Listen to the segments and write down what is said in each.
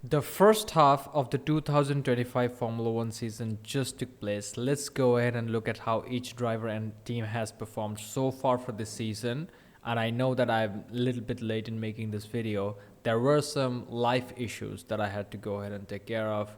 The first half of the 2025 Formula One season just took place. Let's go ahead and look at how each driver and team has performed so far for this season. And I know that I'm a little bit late in making this video. There were some life issues that I had to go ahead and take care of.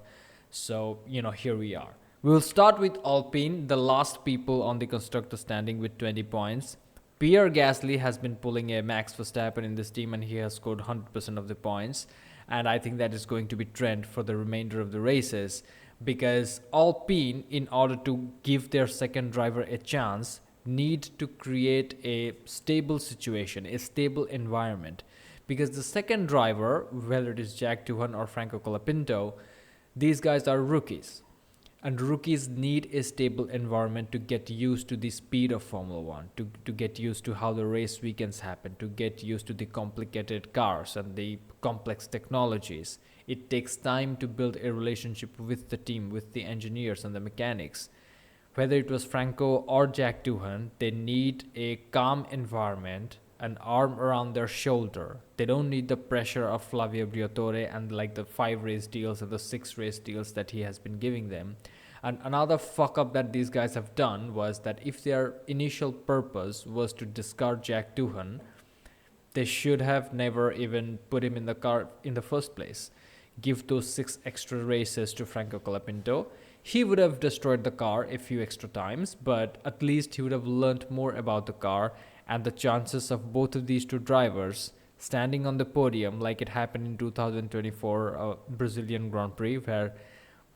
So, here we are. We'll start with Alpine, the last people on the constructor standing with 20 points. Pierre Gasly has been pulling a Max Verstappen in this team and he has scored 100% of the points. And I think that is going to be trend for the remainder of the races because Alpine, in order to give their second driver a chance, need to create a stable situation, a stable environment. Because the second driver, whether it is Jack Doohan or Franco Colapinto, these guys are rookies. And rookies need a stable environment to get used to the speed of Formula One, to get used to how the race weekends happen, to get used to the complicated cars and the complex technologies. It takes time to build a relationship with the team, with the engineers and the mechanics. Whether it was Franco or Jack Doohan, they need a calm environment, an arm around their shoulder. They don't need the pressure of Flavio Briatore and like the 5 race deals and the 6 race deals that he has been giving them. And another fuck up that these guys have done was that if their initial purpose was to discard Jack Doohan, they should have never even put him in the car in the first place. Give those 6 extra races to Franco Colapinto. He would have destroyed the car a few extra times, but at least he would have learned more about the car and the chances of both of these two drivers standing on the podium like it happened in 2024 Brazilian Grand Prix where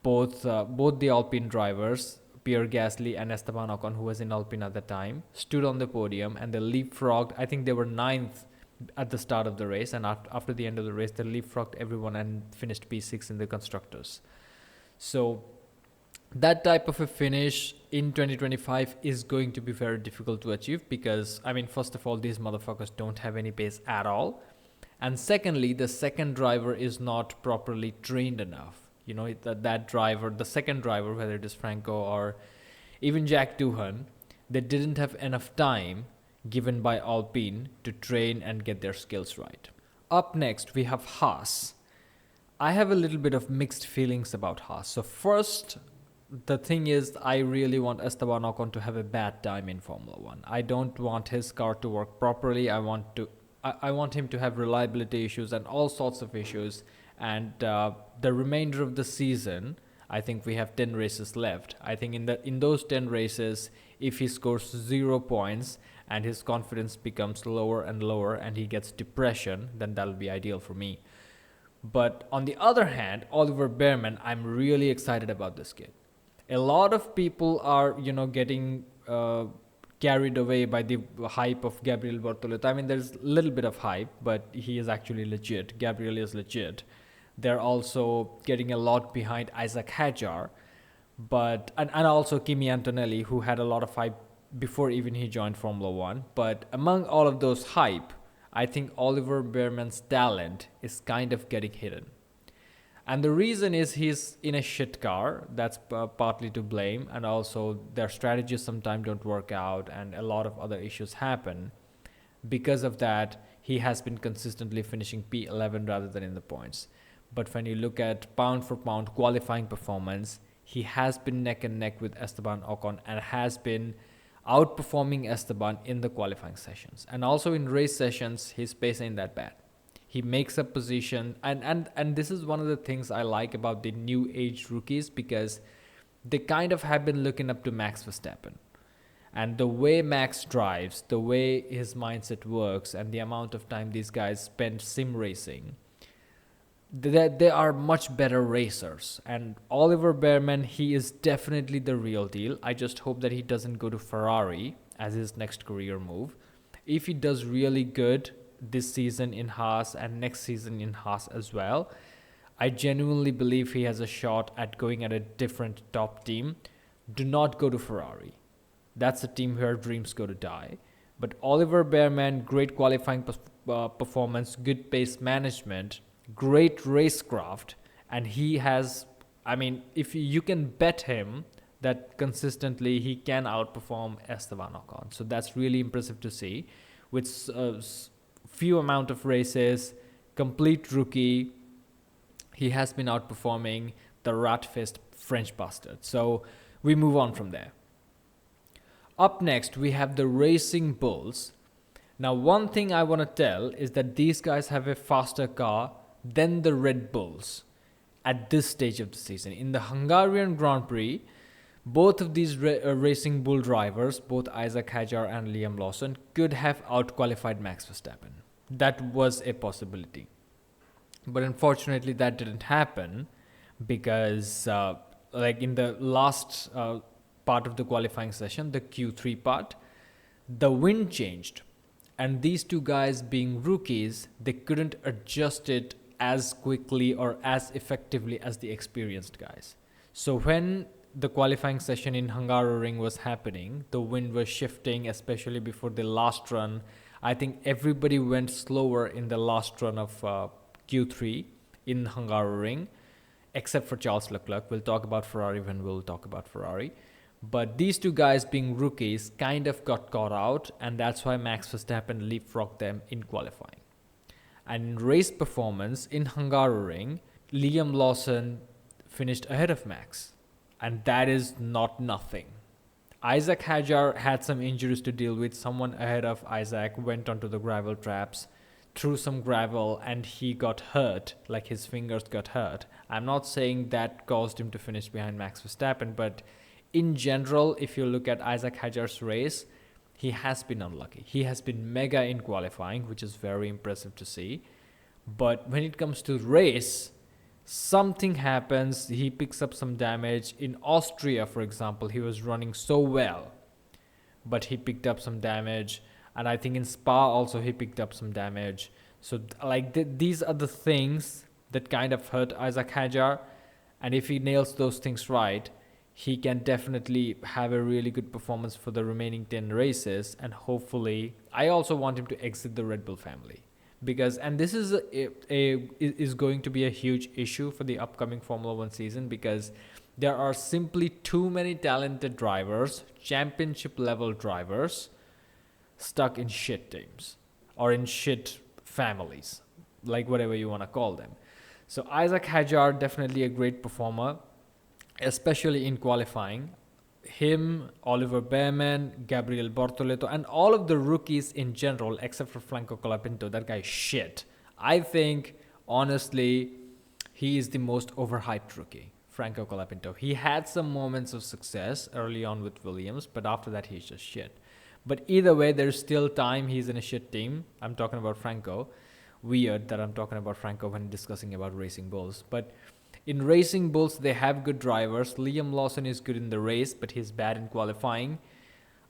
both the Alpine drivers, Pierre Gasly and Esteban Ocon, who was in Alpine at the time, stood on the podium and they leapfrogged. I think they were ninth at the start of the race, and after the end of the race, they leapfrogged everyone and finished P6 in the constructors. So that type of a finish in 2025 is going to be very difficult to achieve because, first of all, these motherfuckers don't have any pace at all. And secondly, the second driver is not properly trained enough. That driver, the second driver, whether it is Franco or even Jack Doohan, they didn't have enough time given by Alpine to train and get their skills right. Up next, we have Haas. I have a little bit of mixed feelings about Haas. So first, the thing is, I really want Esteban Ocon to have a bad time in Formula One. I don't want his car to work properly. I want him to have reliability issues and all sorts of issues. And the remainder of the season, I think we have 10 races left. I think in those 10 races, if he scores 0 points and his confidence becomes lower and lower and he gets depression, then that'll be ideal for me. But on the other hand, Oliver Bearman, I'm really excited about this kid. A lot of people are, getting carried away by the hype of Gabriel Bortoleto. There's a little bit of hype, but he is actually legit. Gabriel is legit. They're also getting a lot behind Isaac Hadjar, and also Kimi Antonelli, who had a lot of hype before even he joined Formula One. But among all of those hype, I think Oliver Bearman's talent is kind of getting hidden. And the reason is he's in a shit car. That's partly to blame. And also their strategies sometimes don't work out and a lot of other issues happen. Because of that, he has been consistently finishing P11 rather than in the points. But when you look at pound for pound qualifying performance, he has been neck and neck with Esteban Ocon and has been outperforming Esteban in the qualifying sessions. And also in race sessions, his pace ain't that bad. He makes a position, and this is one of the things I like about the new age rookies because they kind of have been looking up to Max Verstappen. And the way Max drives, the way his mindset works, and the amount of time these guys spend sim racing, they are much better racers. And Oliver Bearman, he is definitely the real deal. I just hope that he doesn't go to Ferrari as his next career move. If he does really good this season in Haas and next season in Haas as well, I genuinely believe he has a shot at going at a different top team. Do not go to Ferrari. That's a team where dreams go to die. But Oliver Bearman, great qualifying performance, good pace management, great racecraft, and he has, if you can bet him that consistently he can outperform Esteban Ocon. So that's really impressive to see. With few amount of races, complete rookie, He has been outperforming the rat-faced French bastard. So we move on from there. Up next, we have the Racing Bulls. Now, one thing I want to tell is that these guys have a faster car than the Red Bulls at this stage of the season. In the Hungarian Grand Prix, both of these Racing Bull drivers, both Isaac Hadjar and Liam Lawson, could have outqualified Max Verstappen. That was a possibility. But unfortunately, that didn't happen because, like in the last part of the qualifying session, the Q3 part, the wind changed. And these two guys being rookies, they couldn't adjust it as quickly or as effectively as the experienced guys. So when the qualifying session in Hungaroring was happening, the wind was shifting, especially before the last run. I think everybody went slower in the last run of Q3 in Hungaroring, except for Charles Leclerc. We'll talk about Ferrari when we'll talk about Ferrari. But these two guys being rookies kind of got caught out, and that's why Max Verstappen leapfrogged them in qualifying. And in race performance in Hungaroring, Liam Lawson finished ahead of Max. And that is not nothing. Isaac Hadjar had some injuries to deal with. Someone ahead of Isaac went onto the gravel traps, threw some gravel, and he got hurt, like his fingers got hurt. I'm not saying that caused him to finish behind Max Verstappen, but in general, if you look at Isaac Hadjar's race, he has been unlucky. He has been mega in qualifying, which is very impressive to see. But when it comes to race, something happens. He picks up some damage. In Austria, for example, he was running so well, but he picked up some damage. And I think in Spa also he picked up some damage. So like these are the things that kind of hurt Isaac Hadjar. And if he nails those things right, he can definitely have a really good performance for the remaining 10 races. And hopefully, I also want him to exit the Red Bull family. Because, and this is is going to be a huge issue for the upcoming Formula One season, because there are simply too many talented drivers, championship level drivers, stuck in shit teams or in shit families, like whatever you want to call them. So Isaac Hadjar, definitely a great performer, especially in qualifying. Him, Oliver Behrman, Gabriel Bortoleto, and all of the rookies in general, except for Franco Colapinto, that guy is shit. I think, honestly, he is the most overhyped rookie, Franco Colapinto. He had some moments of success early on with Williams, but after that, he's just shit. But either way, there's still time. He's in a shit team. I'm talking about Franco. Weird that I'm talking about Franco when discussing about Racing Bulls. But in Racing Bulls, they have good drivers. Liam Lawson is good in the race, but he's bad in qualifying.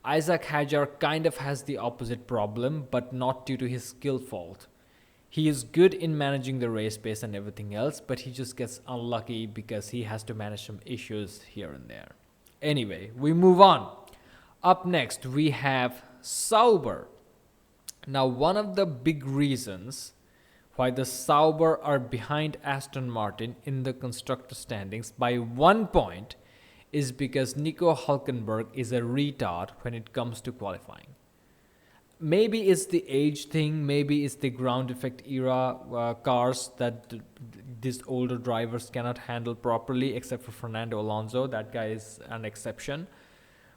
Isaac Hadjar kind of has the opposite problem, but not due to his skill fault. He is good in managing the race pace and everything else, but he just gets unlucky because he has to manage some issues here and there. Anyway, we move on. Up next, we have Sauber. Now, one of the big reasons why the Sauber are behind Aston Martin in the constructor standings by 1 point is because Nico Hülkenberg is a retard when it comes to qualifying. Maybe it's the age thing, maybe it's the ground effect era cars that these older drivers cannot handle properly, except for Fernando Alonso. That guy is an exception.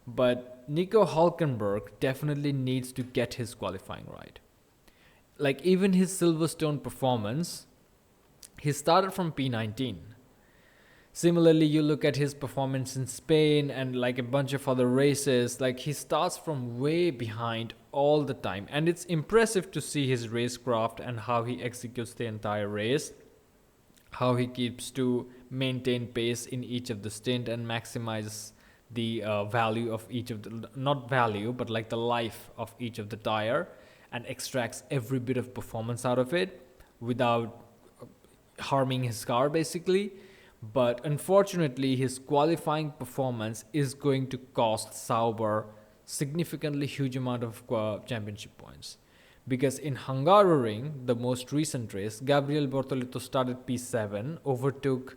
But Nico Hülkenberg definitely needs to get his qualifying right. Like even his Silverstone performance, he started from P19. Similarly, you look at his performance in Spain and like a bunch of other races, like he starts from way behind all the time. And it's impressive to see his racecraft and how he executes the entire race, how he keeps to maintain pace in each of the stint and maximize the value of each of the, not value, but like the life of each of the tire, and extracts every bit of performance out of it without harming his car basically. But unfortunately, his qualifying performance is going to cost Sauber significantly huge amount of championship points. Because in Hungaroring, the most recent race, Gabriel Bortoleto started P7, overtook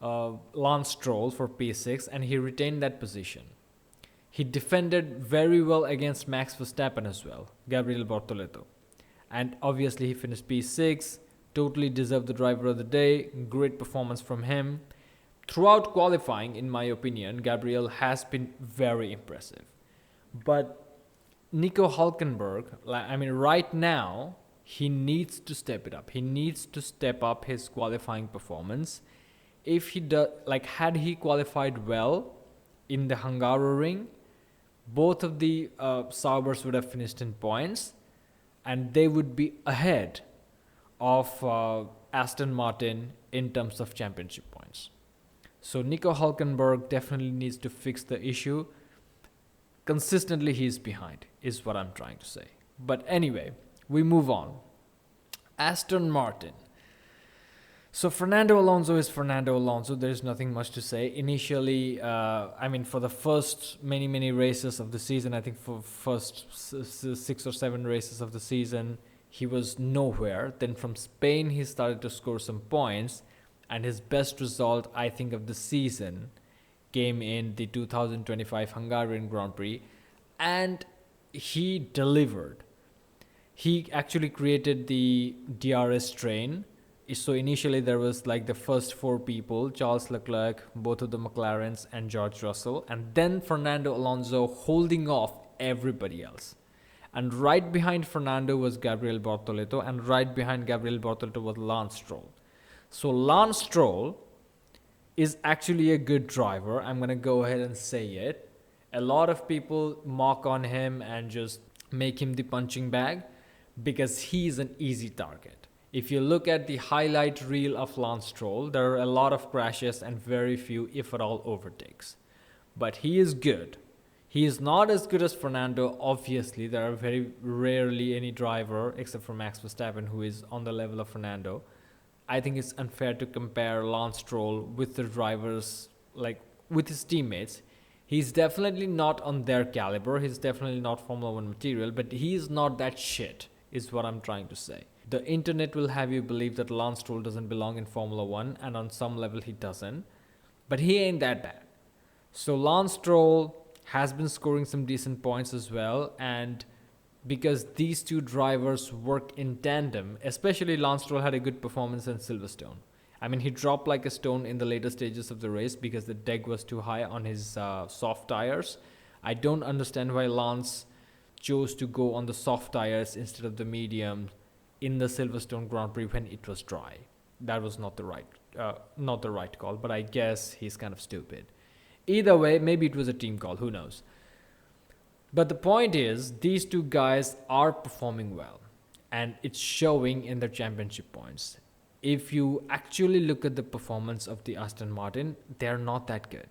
Lance Stroll for P6, and he retained that position. He defended very well against Max Verstappen as well, Gabriel Bortoleto. And obviously he finished P6, Totally deserved the driver of the day. Great performance from him. Throughout qualifying, in my opinion, Gabriel has been very impressive. But Nico Hulkenberg, right now, he needs to step it up. He needs to step up his qualifying performance. If he does, had he qualified well in the Hungaroring, both of the Saubers would have finished in points, and they would be ahead of Aston Martin in terms of championship points. So Nico Hulkenberg definitely needs to fix the issue. Consistently, he's behind, is what I'm trying to say. But anyway, we move on. Aston Martin. So Fernando Alonso is Fernando Alonso. There's nothing much to say. Initially, for the first many races of the season, I think for first 6 or 7 races of the season, he was nowhere. Then from Spain, he started to score some points. And his best result, I think, of the season came in the 2025 Hungarian Grand Prix. And he delivered. He actually created the DRS train. So initially there was the first 4 people, Charles Leclerc, both of the McLarens, and George Russell. And then Fernando Alonso holding off everybody else. And right behind Fernando was Gabriel Bortoleto. And right behind Gabriel Bortoleto was Lance Stroll. So Lance Stroll is actually a good driver. I'm going to go ahead and say it. A lot of people mock on him and just make him the punching bag because he's an easy target. If you look at the highlight reel of Lance Stroll, there are a lot of crashes and very few, if at all, overtakes. But he is good. He is not as good as Fernando, obviously. There are very rarely any driver, except for Max Verstappen, who is on the level of Fernando. I think it's unfair to compare Lance Stroll with the drivers, with his teammates. He's definitely not on their caliber. He's definitely not Formula 1 material, but he is not that shit, is what I'm trying to say. The internet will have you believe that Lance Stroll doesn't belong in Formula 1, and on some level he doesn't. But he ain't that bad. So Lance Stroll has been scoring some decent points as well, and because these two drivers work in tandem, especially Lance Stroll had a good performance in Silverstone. He dropped like a stone in the later stages of the race because the deck was too high on his soft tires. I don't understand why Lance chose to go on the soft tires instead of the medium in the Silverstone Grand Prix when it was dry. That was not the right call, but I guess he's kind of stupid. Either way, maybe it was a team call, who knows. But the point is, these two guys are performing well, and it's showing in their championship points. If you actually look at the performance of the Aston Martin, they're not that good.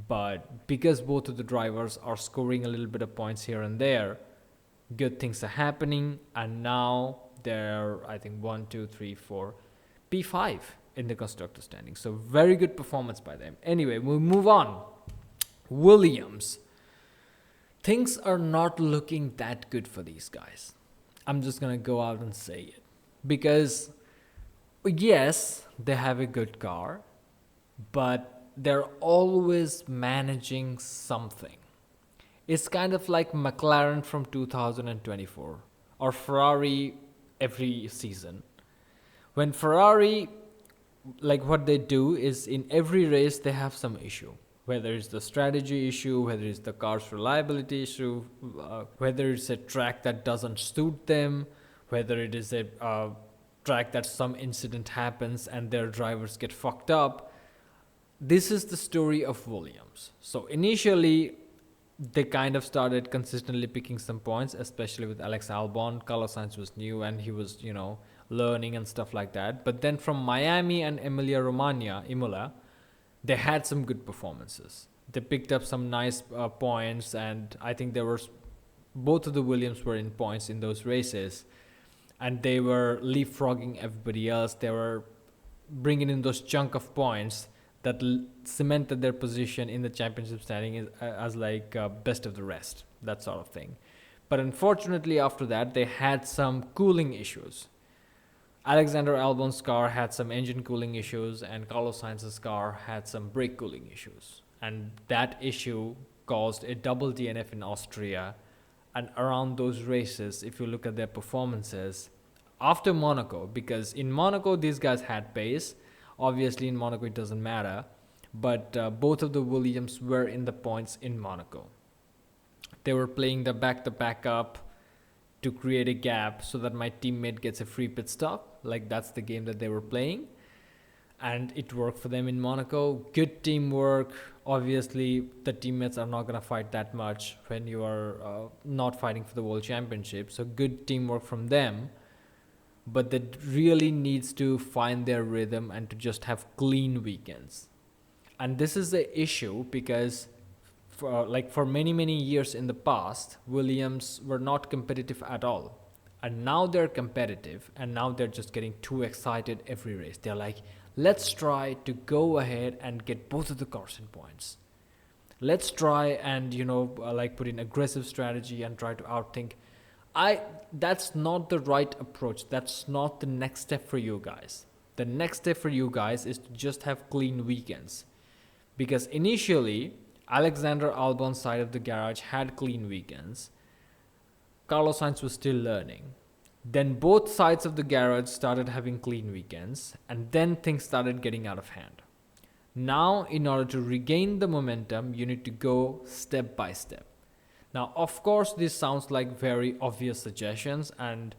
But because both of the drivers are scoring a little bit of points here and there, good things are happening, and now they're, I think, 1, 2, 3, 4, P5 in the constructor standing. So very good performance by them. Anyway, we'll move on. Williams. Things are not looking that good for these guys. I'm just going to go out and say it. Because, yes, they have a good car, but they're always managing something. It's kind of like McLaren from 2024 or Ferrari every season. When Ferrari, what they do is in every race they have some issue. Whether it's the strategy issue, whether it's the car's reliability issue, whether it's a track that doesn't suit them, whether it is a track that some incident happens and their drivers get fucked up. This is the story of Williams. So initially, they kind of started consistently picking some points, especially with Alex Albon. Carlos Sainz was new and he was, learning and stuff like that. But then from Miami and Emilia-Romagna, Imola, they had some good performances. They picked up some nice points, and I think both of the Williams were in points in those races, and they were leapfrogging everybody else. They were bringing in those chunk of points that cemented their position in the championship standing as best of the rest, that sort of thing. But unfortunately, after that, they had some cooling issues. Alexander Albon's car had some engine cooling issues, and Carlos Sainz's car had some brake cooling issues. And that issue caused a double DNF in Austria. And around those races, if you look at their performances, after Monaco, because in Monaco these guys had pace. Obviously in Monaco it doesn't matter, but both of the Williams were in the points in Monaco. They were playing the back up to create a gap so that my teammate gets a free pit stop. Like, that's the game that they were playing, and it worked for them in Monaco. Good teamwork. Obviously the teammates are not going to fight that much when you are not fighting for the world championship, so good teamwork from them. But they really needs to find their rhythm and to just have clean weekends. And this is the issue because for many years in the past, Williams were not competitive at all. And now they're competitive, and now they're just getting too excited every race. They're like, let's try to go ahead and get both of the cars in points. Let's try and, put in aggressive strategy and try to outthink. That's not the right approach. That's not the next step for you guys. The next step for you guys is to just have clean weekends. Because initially, Alexander Albon's side of the garage had clean weekends. Carlos Sainz was still learning. Then both sides of the garage started having clean weekends, and then things started getting out of hand. Now, in order to regain the momentum, you need to go step by step. Now, of course, this sounds like very obvious suggestions, and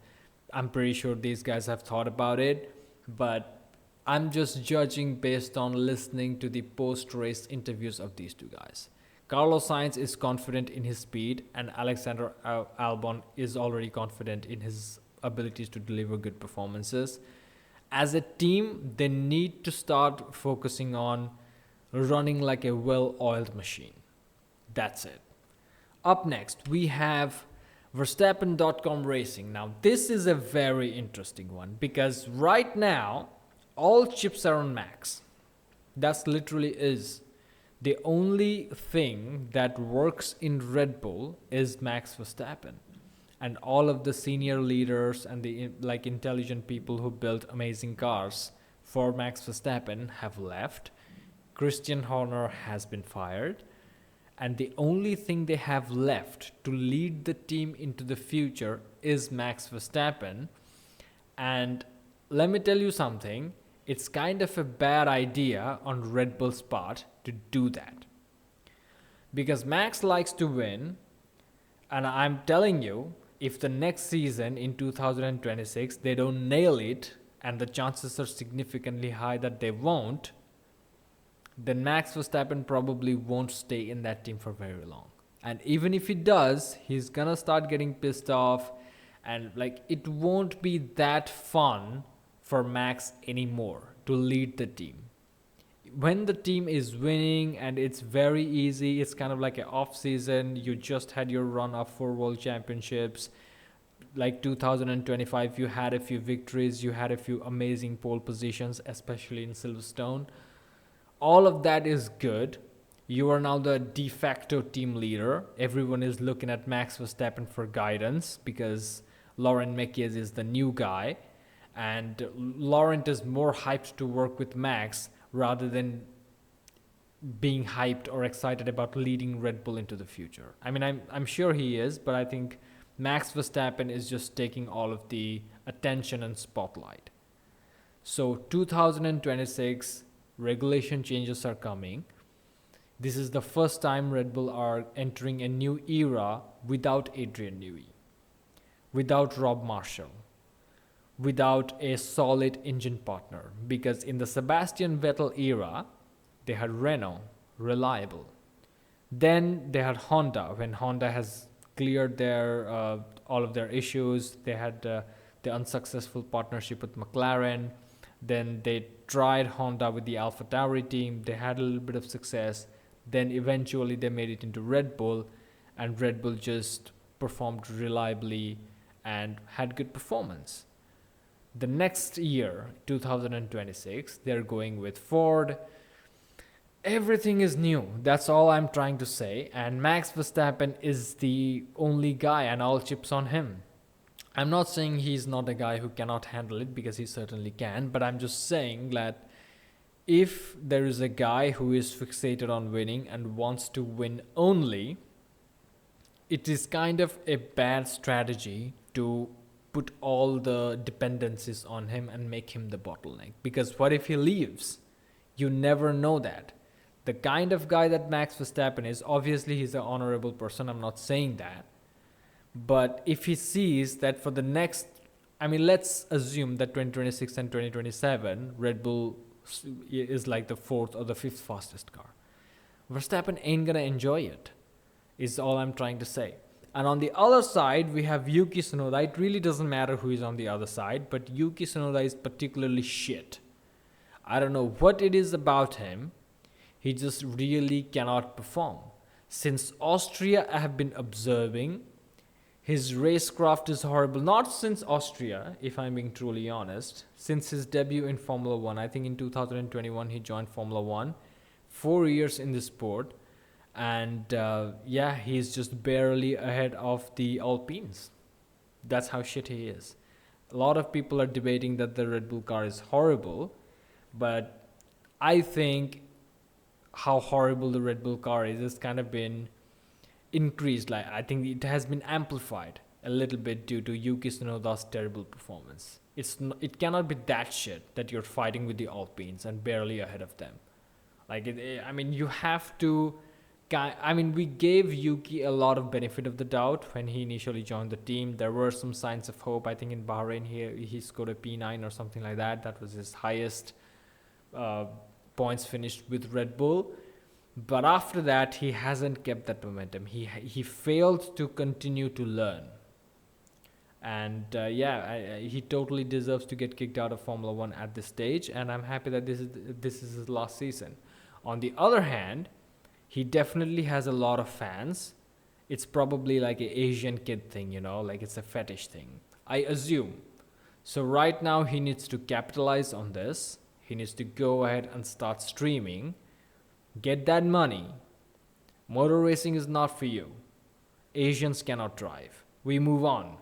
I'm pretty sure these guys have thought about it, but I'm just judging based on listening to the post-race interviews of these two guys. Carlos Sainz is confident in his speed, and Alexander Albon is already confident in his abilities to deliver good performances. As a team, they need to start focusing on running like a well-oiled machine. That's it. Up next, we have Verstappen.com Racing. Now, this is a very interesting one because right now, all chips are on Max. That's literally is. The only thing that works in Red Bull is Max Verstappen. And all of the senior leaders and the intelligent people who built amazing cars for Max Verstappen have left. Christian Horner has been fired. And the only thing they have left to lead the team into the future is Max Verstappen. And let me tell you something, it's kind of a bad idea on Red Bull's part to do that. Because Max likes to win, and I'm telling you, if the next season in 2026 they don't nail it, and the chances are significantly high that they won't, then Max Verstappen probably won't stay in that team for very long. And even if he does, he's gonna start getting pissed off, and it won't be that fun for Max anymore to lead the team. When the team is winning and it's very easy, it's kind of like an off season, you just had your run of 4 world championships. Like 2025, you had a few victories, you had a few amazing pole positions, especially in Silverstone. All of that is good. You are now the de facto team leader. Everyone is looking at Max Verstappen for guidance because Laurent Mekies is the new guy. And Laurent is more hyped to work with Max rather than being hyped or excited about leading Red Bull into the future. I mean, I'm sure he is, but I think Max Verstappen is just taking all of the attention and spotlight. So 2026, regulation changes are coming. This is the first time Red Bull are entering a new era without Adrian Newey, without Rob Marshall, without a solid engine partner. Because in the Sebastian Vettel era, they had Renault, reliable. Then they had Honda, when Honda has cleared their all of their issues. They had the unsuccessful partnership with McLaren. Then they tried Honda with the AlphaTauri team. They had a little bit of success. Then eventually they made it into Red Bull, and Red Bull just performed reliably and had good performance. The next year, 2026, they're going with Ford. Everything is new. That's all I'm trying to say. And Max Verstappen is the only guy, and all chips on him. I'm not saying he's not a guy who cannot handle it, because he certainly can, but I'm just saying that if there is a guy who is fixated on winning and wants to win only, it is kind of a bad strategy to put all the dependencies on him and make him the bottleneck. Because what if he leaves? You never know that. The kind of guy that Max Verstappen is, obviously he's an honorable person, I'm not saying that. But if he sees that for the next, let's assume that 2026 and 2027, Red Bull is like the fourth or the fifth fastest car. Verstappen ain't gonna enjoy it, is all I'm trying to say. And on the other side, we have Yuki Tsunoda. It really doesn't matter who is on the other side, but Yuki Tsunoda is particularly shit. I don't know what it is about him. He just really cannot perform. Since Austria, I have been observing his racecraft is horrible. Not since Austria, if I'm being truly honest. Since his debut in Formula 1, I think in 2021 he joined Formula 1. 4 years in the sport. And he's just barely ahead of the Alpines. That's how shit he is. A lot of people are debating that the Red Bull car is horrible. But I think how horrible the Red Bull car is has kind of been increased. Like, I think it has been amplified a little bit due to Yuki Tsunoda's terrible performance. It cannot be that shit that you're fighting with the Alpines and barely ahead of them. You have to. We gave Yuki a lot of benefit of the doubt when he initially joined the team. There were some signs of hope. I think in Bahrain he scored a P9 or something like that. That was his highest points finished with Red Bull. But after that, he hasn't kept that momentum. He failed to continue to learn. And he totally deserves to get kicked out of Formula 1 at this stage. And I'm happy that this is his last season. On the other hand, he definitely has a lot of fans. It's probably like an Asian kid thing, like it's a fetish thing, I assume. So right now he needs to capitalize on this. He needs to go ahead and start streaming. Get that money. Motor racing is not for you. Asians cannot drive. We move on.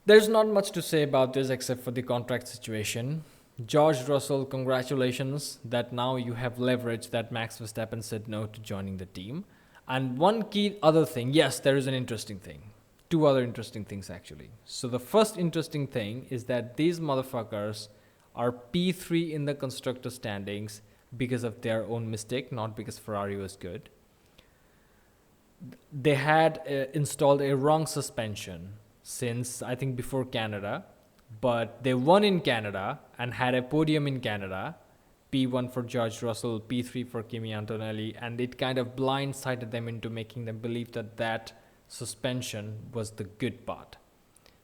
There's not much to say about this except for the contract situation. George Russell, congratulations that now you have leverage that Max Verstappen said no to joining the team. And one key other thing, yes, there is an interesting thing. Two other interesting things actually. So the first interesting thing is that these motherfuckers are P3 in the constructor standings because of their own mistake, not because Ferrari was good. They had installed a wrong suspension since, I think, before Canada. But they won in Canada and had a podium in Canada. P1 for George Russell, P3 for Kimi Antonelli. And it kind of blindsided them into making them believe that suspension was the good part.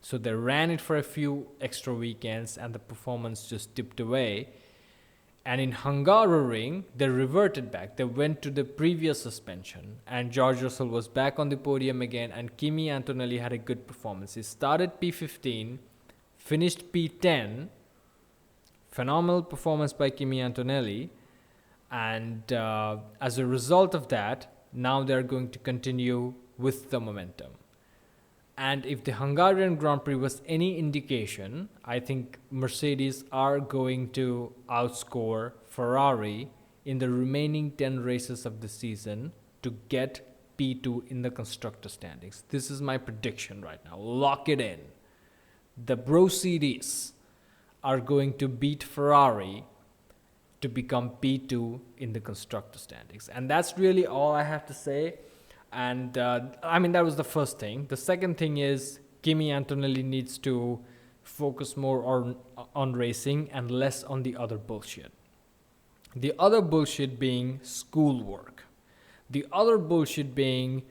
So they ran it for a few extra weekends and the performance just dipped away. And in Hungaroring, they reverted back. They went to the previous suspension. And George Russell was back on the podium again. And Kimi Antonelli had a good performance. He started P15. Finished P10, phenomenal performance by Kimi Antonelli, and as a result of that, now they're going to continue with the momentum. And if the Hungarian Grand Prix was any indication, I think Mercedes are going to outscore Ferrari in the remaining 10 races of the season to get P2 in the constructor standings. This is my prediction right now. Lock it in. The Mercedes are going to beat Ferrari to become P2 in the constructor standings. And that's really all I have to say. And that was the first thing. The second thing is Kimi Antonelli needs to focus more on racing and less on the other bullshit. The other bullshit being schoolwork. The other bullshit being,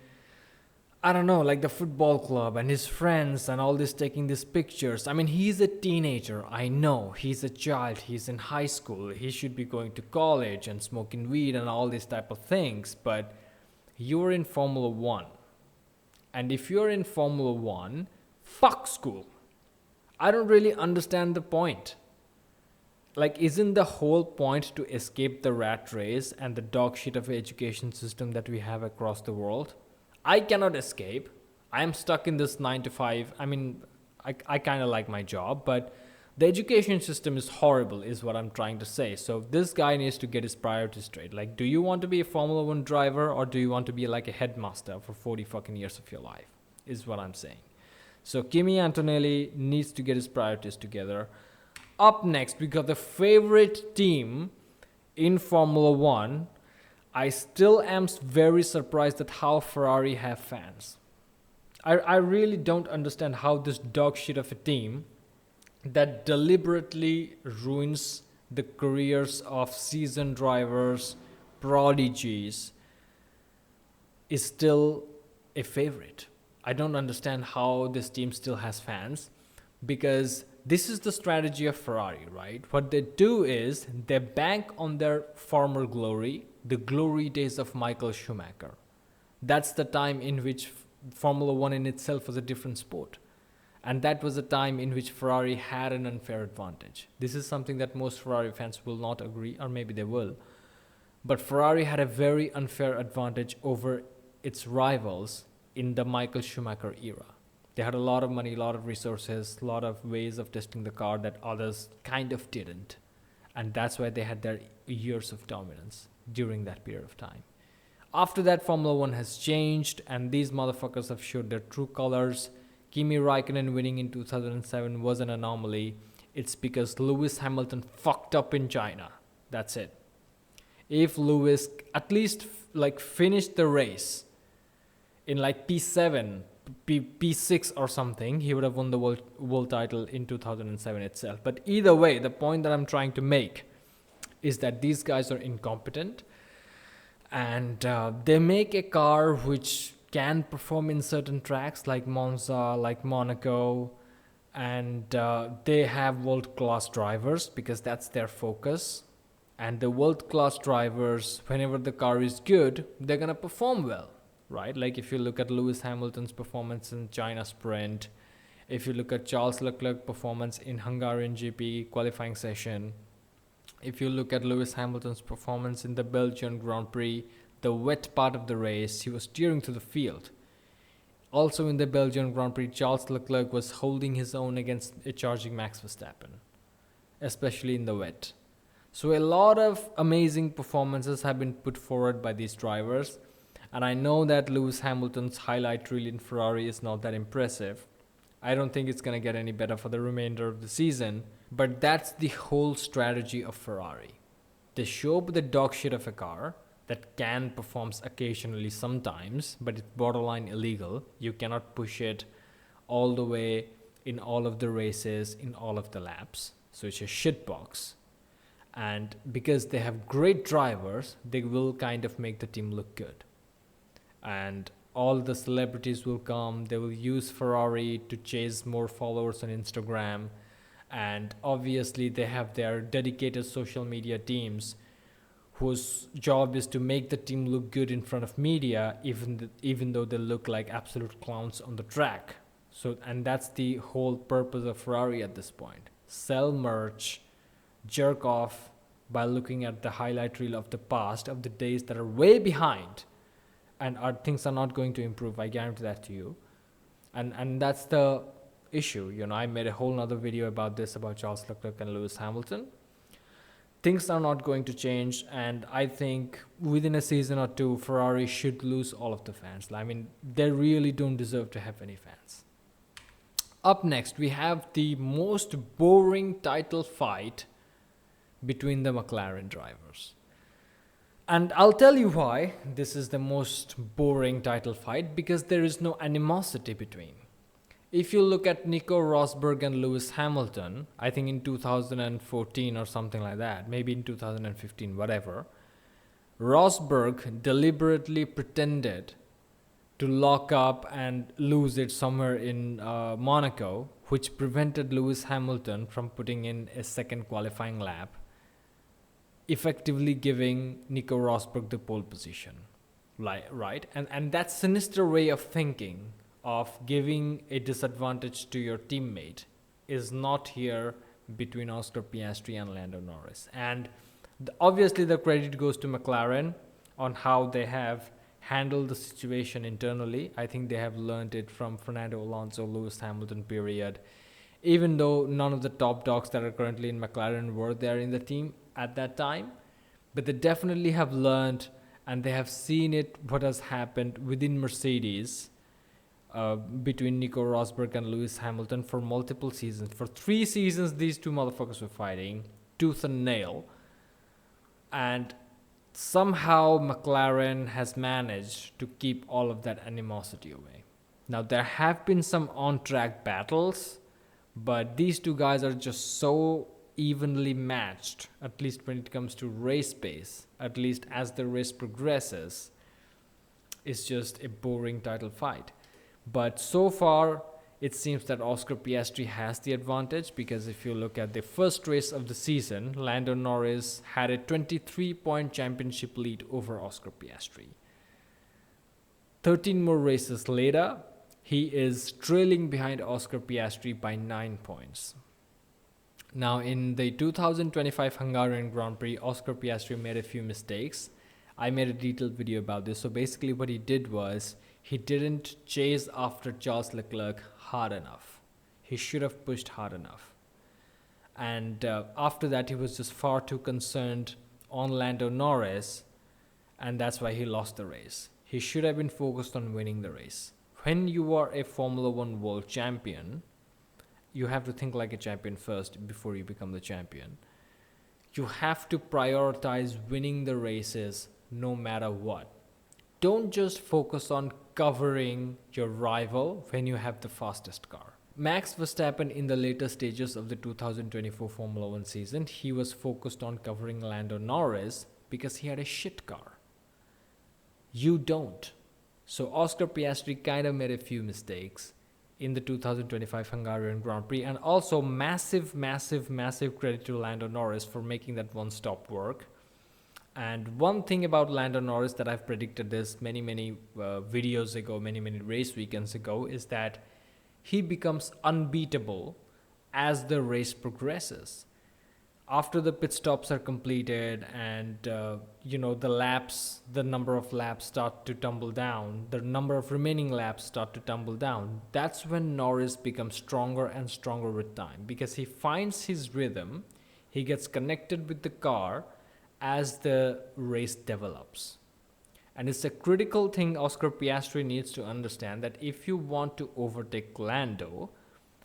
like the football club and his friends and all this taking these pictures. He's a teenager. I know. He's a child. He's in high school. He should be going to college and smoking weed and all these type of things. But you're in Formula 1. And if you're in Formula 1, fuck school. I don't really understand the point. Isn't the whole point to escape the rat race and the dog shit of education system that we have across the world? I cannot escape. I am stuck in this 9 to 5. I kind of like my job, but the education system is horrible is what I'm trying to say. So this guy needs to get his priorities straight. Do you want to be a Formula 1 driver or do you want to be like a headmaster for 40 fucking years of your life is what I'm saying. So Kimi Antonelli needs to get his priorities together. Up next, we got the favorite team in Formula One. I still am very surprised at how Ferrari have fans. I really don't understand how this dog shit of a team that deliberately ruins the careers of seasoned drivers, prodigies, is still a favorite. I don't understand how this team still has fans, because this is the strategy of Ferrari, right? What they do is they bank on their former glory, the glory days of Michael Schumacher. That's the time in which Formula One in itself was a different sport. And that was a time in which Ferrari had an unfair advantage. This is something that most Ferrari fans will not agree, or maybe they will. But Ferrari had a very unfair advantage over its rivals in the Michael Schumacher era. They had a lot of money, a lot of resources, a lot of ways of testing the car that others kind of didn't. And that's why they had their years of dominance during that period of time. After that, Formula One has changed, and these motherfuckers have showed their true colors. Kimi Raikkonen winning in 2007 was an anomaly. It's because Lewis Hamilton fucked up in China. That's it. If Lewis at least finished the race in P7, P6 or something, he would have won the world title in 2007 itself. But either way, the point that I'm trying to make is that these guys are incompetent, and they make a car which can perform in certain tracks like Monza, like Monaco, and they have world-class drivers because that's their focus. And the world-class drivers, whenever the car is good, they're going to perform well, right? Like if you look at Lewis Hamilton's performance in China Sprint, if you look at Charles Leclerc's performance in Hungarian GP qualifying session, if you look at Lewis Hamilton's performance in the Belgian Grand Prix, the wet part of the race, he was steering through the field. Also in the Belgian Grand Prix, Charles Leclerc was holding his own against a charging Max Verstappen, especially in the wet. So a lot of amazing performances have been put forward by these drivers. And I know that Lewis Hamilton's highlight reel in Ferrari is not that impressive. I don't think it's going to get any better for the remainder of the season. But that's the whole strategy of Ferrari. They show up the dog shit of a car that can perform occasionally sometimes, but it's borderline illegal. You cannot push it all the way in all of the races, in all of the laps. So it's a shit box. And because they have great drivers, they will kind of make the team look good. And all the celebrities will come. They will use Ferrari to chase more followers on Instagram. And obviously they have their dedicated social media teams whose job is to make the team look good in front of media, even though they look like absolute clowns on the track. And that's the whole purpose of Ferrari at this point. Sell merch, jerk off by looking at the highlight reel of the past, of the days that are way behind, and things are not going to improve. I guarantee that to you. And that's the issue. I made a whole nother video about this, about Charles Leclerc and Lewis Hamilton. Things are not going to change, and I think within a season or two, Ferrari should lose all of the fans. I mean, they really don't deserve to have any fans. Up next, we have the most boring title fight between the McLaren drivers. And I'll tell you why this is the most boring title fight, because there is no animosity between. If you look at Nico Rosberg and Lewis Hamilton, I think in 2014 or something like that, maybe in 2015, whatever, Rosberg deliberately pretended to lock up and lose it somewhere in Monaco, which prevented Lewis Hamilton from putting in a second qualifying lap, effectively giving Nico Rosberg the pole position, right? And that sinister way of thinking of giving a disadvantage to your teammate is not here between Oscar Piastri and Lando Norris. And obviously the credit goes to McLaren on how they have handled the situation internally. I think they have learned it from Fernando Alonso, Lewis Hamilton period. Even though none of the top dogs that are currently in McLaren were there in the team at that time, but they definitely have learned, and they have seen it, what has happened within Mercedes between Nico Rosberg and Lewis Hamilton for multiple seasons. For 3 seasons, these two motherfuckers were fighting tooth and nail. And somehow McLaren has managed to keep all of that animosity away. Now, there have been some on-track battles, but these two guys are just so evenly matched, at least when it comes to race pace, at least as the race progresses. It's just a boring title fight. But so far, it seems that Oscar Piastri has the advantage, because if you look at the first race of the season, Lando Norris had a 23-point championship lead over Oscar Piastri. 13 more races later, he is trailing behind Oscar Piastri by 9 points. Now, in the 2025 Hungarian Grand Prix, Oscar Piastri made a few mistakes. I made a detailed video about this. So basically what he did was, he didn't chase after Charles Leclerc hard enough. He should have pushed hard enough. And after that, he was just far too concerned on Lando Norris, and that's why he lost the race. He should have been focused on winning the race. When you are a Formula One world champion, you have to think like a champion first before you become the champion. You have to prioritize winning the races no matter what. Don't just focus on covering your rival when you have the fastest car. Max Verstappen, in the later stages of the 2024 Formula One season, he was focused on covering Lando Norris because he had a shit car. You don't. So Oscar Piastri kind of made a few mistakes in the 2025 Hungarian Grand Prix, and also massive credit to Lando Norris for making that one-stop work. And one thing about Lando Norris that I've predicted this many videos ago, many race weekends ago, is that he becomes unbeatable as the race progresses. After the pit stops are completed and the number of laps start to tumble down, the number of remaining laps start to tumble down, that's when Norris becomes stronger and stronger with time, because he finds his rhythm, he gets connected with the car as the race develops. And it's a critical thing Oscar Piastri needs to understand, that if you want to overtake Lando,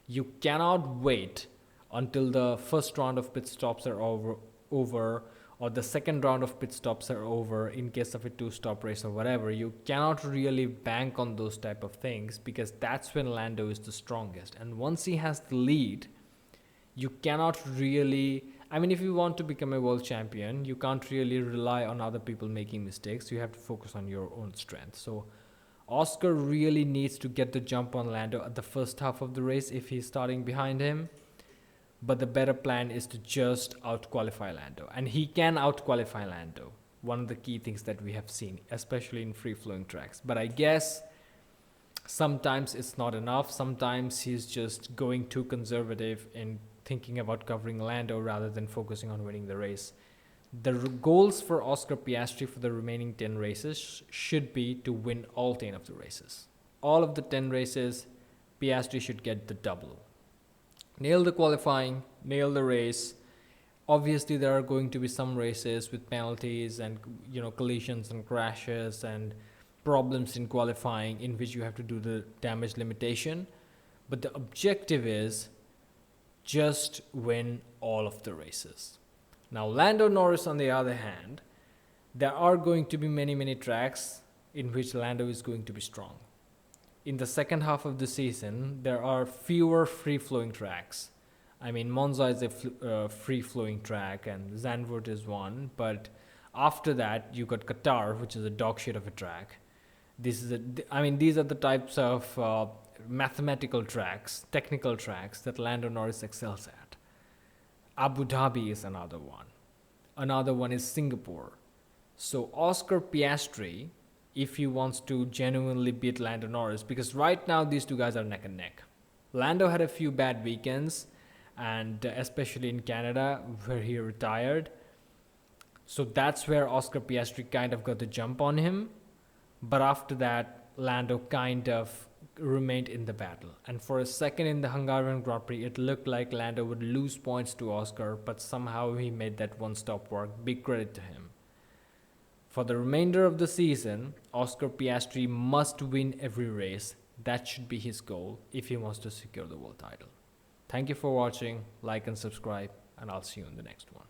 you cannot wait until the first round of pit stops are over, or the second round of pit stops are over in case of a 2-stop race or whatever. You cannot really bank on those type of things, because that's when Lando is the strongest. And once he has the lead, you cannot really, if you want to become a world champion, you can't really rely on other people making mistakes. You have to focus on your own strength. So Oscar really needs to get the jump on Lando at the first half of the race if he's starting behind him. But the better plan is to just out-qualify Lando. And he can out-qualify Lando. One of the key things that we have seen, especially in free-flowing tracks. But I guess sometimes it's not enough. Sometimes he's just going too conservative in thinking about covering Lando rather than focusing on winning the race. The goals for Oscar Piastri for the remaining 10 races should be to win all 10 of the races. All of the 10 races, Piastri should get the double. Nail the qualifying, nail the race. Obviously, there are going to be some races with penalties and collisions and crashes and problems in qualifying in which you have to do the damage limitation. But the objective is just win all of the races. Now, Lando Norris, on the other hand, there are going to be many tracks in which Lando is going to be strong. In the second half of the season, there are fewer free-flowing tracks. Monza is a free-flowing track, and Zandvoort is one. But after that, you got Qatar, which is a dog shit of a track. These are the types of mathematical tracks, technical tracks that Lando Norris excels at. Abu Dhabi is another one. Another one is Singapore. So Oscar Piastri, if he wants to genuinely beat Lando Norris, because right now these two guys are neck and neck. Lando had a few bad weekends, and especially in Canada where he retired. So that's where Oscar Piastri kind of got the jump on him. But after that, Lando kind of remained in the battle. And for a second in the Hungarian Grand Prix, it looked like Lando would lose points to Oscar, but somehow he made that one-stop work. Big credit to him. For the remainder of the season, Oscar Piastri must win every race. That should be his goal if he wants to secure the world title. Thank you for watching, like and subscribe, and I'll see you in the next one.